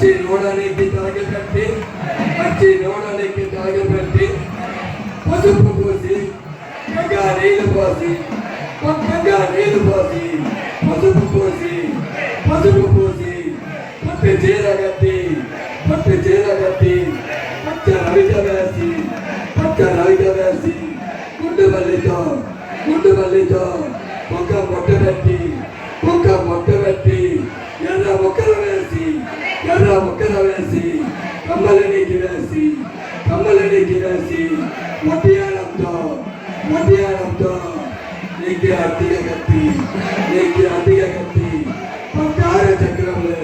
మంచి నూనెకి తాగబెట్టి మంచి నూనెకి తాగబెట్టి పసుపు పోసి గంగా నీళ్లు పోసి గంగా నీళ్లు పోసి పసుపు పోసి పట్టు చీర కట్టి పచ్చ రవిక వేసి గుండు మల్లితో ఒక్క మొట్ట పెట్టి ఎర్ర ముక్కలు వేసి కమ్మలనికి వేసి మధ్యాహ్నంతో నీకు అతిగా కట్టి బంగారు చక్రంలో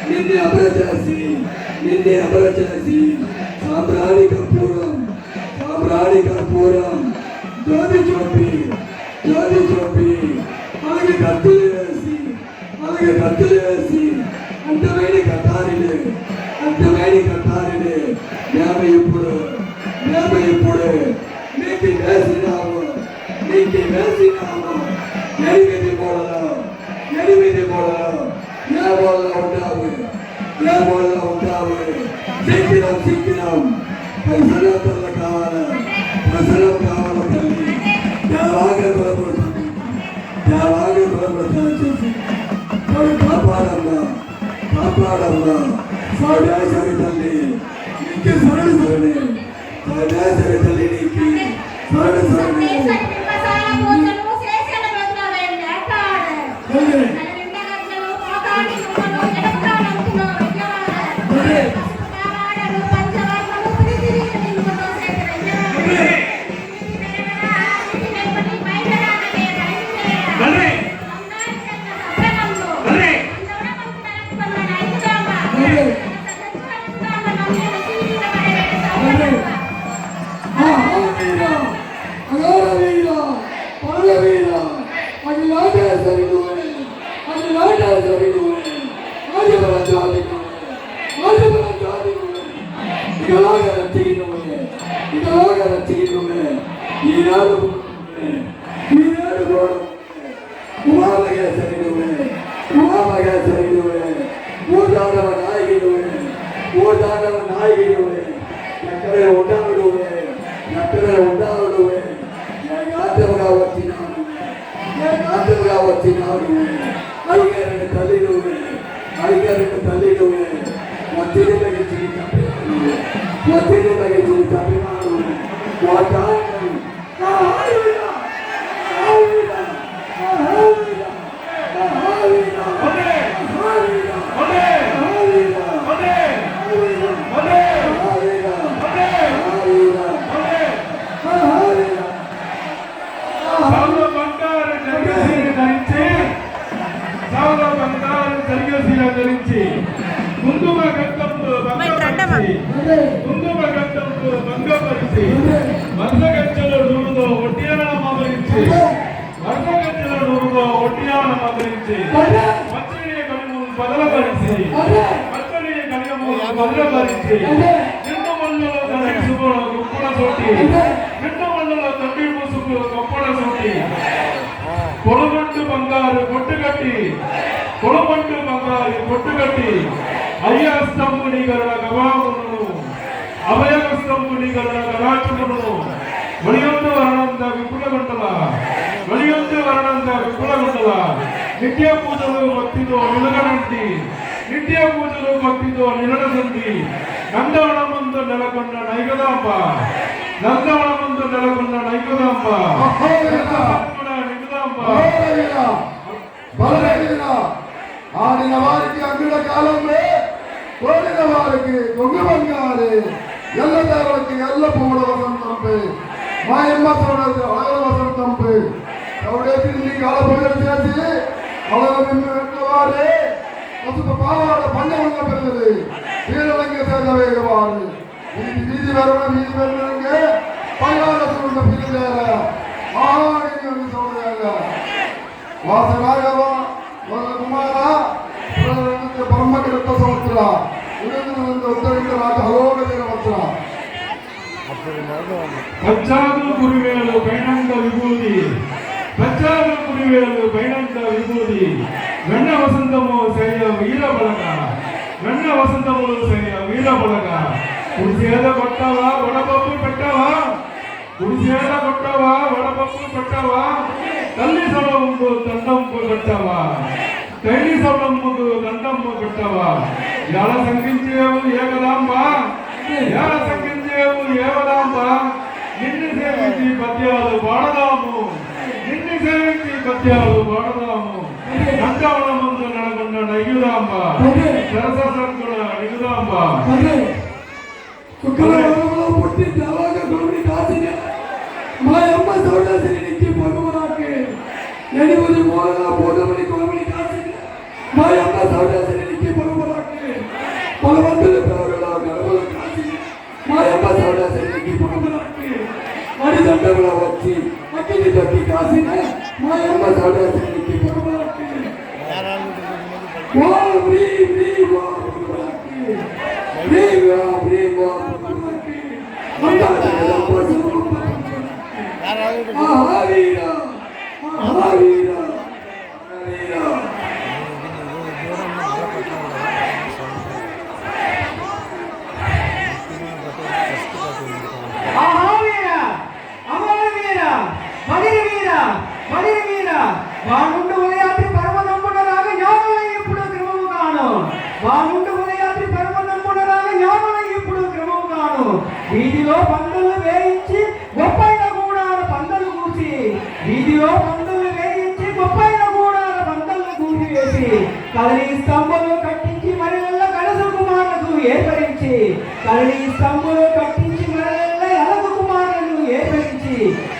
నిన్నే అమర చేసి సాంబ్రాణి కర్పూరం జ్యోతి చూపి అలాగే కత్తులు వేసి అంతమైన కట్టారినే మేము ఇప్పుడు నీకు వేసినాము 8 మూలలో ఏ మూలలో ఉంటావు సిక్కినాం ప్రసలం కావాలి తల్లి దేవాగా కొలబడుతుంది చేసి కాపాడమ్మా సౌడాసరి తల్లి నీకు సరళి నీకు సరళి ఈనాడు ఉమామగేశ్వరి నువ్వే ఊర్దానవ నాయకి నువ్వే ఎక్కడ ఉండావు నువ్వే ఏకాంతముగా వచ్చినావు అడిగారు తల్లి నువ్వే ఒత్తిడి తగ్గించి తప్పినాడు కుంకుమ గంధంతో భంగపరిచి వర్షగచ్చల నూరుతో ఒట్టియాలను ఆమరించి పచ్చని కనుమలు బదలపరిచి నిండు మండలో తండ్రి గుప్పడ చోటి నిండు మండలో తండ్రి ముసుగు గొప్పడ చోటి పొలమంటు బంగారు కొట్టుకట్టి అయ్యస్తంభుని గరుడ గవామును అభయస్తంభుని గరుడ గరాచమును వలియొందు వరణంద విపులగుంటల నిత్య పూజలు భక్తితో నిలగనంటి నందవనమందు నెలకొన్న నైగదాంబ ఆడిన వారికి అంగుల కాలంలో కోరిన వారికి దొంగ బంగారే ఎల్లదేవులకి ఎల్ల పువ్వుల వసంతంపై మాయమ్మ చూడదు అలల వసంతంపై ఎవడైతే నీకు అలపూజలు చేసి అలల నిన్న వారే పసుపు పావాడ పండగ పిల్లలు వీరలంగ సేదవేగవారు వీధి వెరవడంగా పైగాడ చూడ పిల్లలేరా మహాని చూడగా వాసనాగవ కుమార బ్రహ్మకృత సంవత్సర ఉత్తరించ రాజ హలోక సంవత్సర పచ్చాదు కురివేలు పైనంత విభూతి వెన్న వసంతము శైల వీర సిద్ధములు చేయ వీరబలగ కుడిచేద కొట్టవా వడపప్పు పెట్టవా కుడిచేద కొట్టవా వడపప్పు పెట్టవా తల్లి సొడముకు దండంపు పెట్టవా తల్లి సొడముకు దండంపు పెట్టవా ఎలా సంగించేవు ఏకదాంబ ఎలా సంగించేవు ఏవదాంబ నిన్ను సేవించి పద్యాలు పాడదాము నిన్ను సేవించి పద్యాలు పాడదాము నందవన ముందు నడకుండా నయ్యుదాంబ సరసంకుల నిగుదాంబ కుక్కలలో పుట్టి దేవాగా గురువుని కాసిన మా అమ్మ సౌదాసిరికి భగవనాకి ఎనిమిది మూలన భోగముని గురువుని కాసిన మా అమ్మ సౌదాసిరికి భగవనాకి బలవంతుల పేరులో గర్భలు కాసిన మా అమ్మ సౌదాసిరికి భగవనాకి మరి దండముల వచ్చి అగ్ని తొట్టి కాసిన మా అమ్మ సౌదాసిరికి భగవనాకి వా వ్రీ వ్రీ వా భగవనాకి వ్రీ వా వ్రీ వా భగవనాకి మందార కోసం ఆహారీరా ఆహారీరా ఆహారీరా ఆహావీర అమరవీర బలివీర బలివీర వానుండు ఉదయాత్రి పర్వతంపుడరాగ జ్ఞానులై ఇప్పుడు క్రమము కాను వానుండు ఉదయాత్రి పర్వతంపుడరాగ జ్ఞానులై ఇప్పుడు క్రమము కాను వీధిలో పందులు వేయించి గొప్పైన గూడాల పందలు కూసి వీధిలో పందులు వేయించి గొప్పైన గూడాల పందలు కూసి వేసి కదలి స్తంభములు కట్టించి మరిల్ల కలసు కుమారులకు ఏర్పరించి కదలి స్తంభములు కట్టించి మరిల్ల ఎలక కుమారులను ఏర్పరించి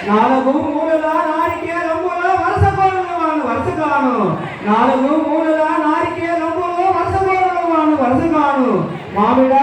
నాలుగు మూలల నారికేలముల వరుస కోరలు వాను వరుసగాను నాలుగు మూలల నారికేలముల వరుస కోరలు వాను వరుసగాను మామిడా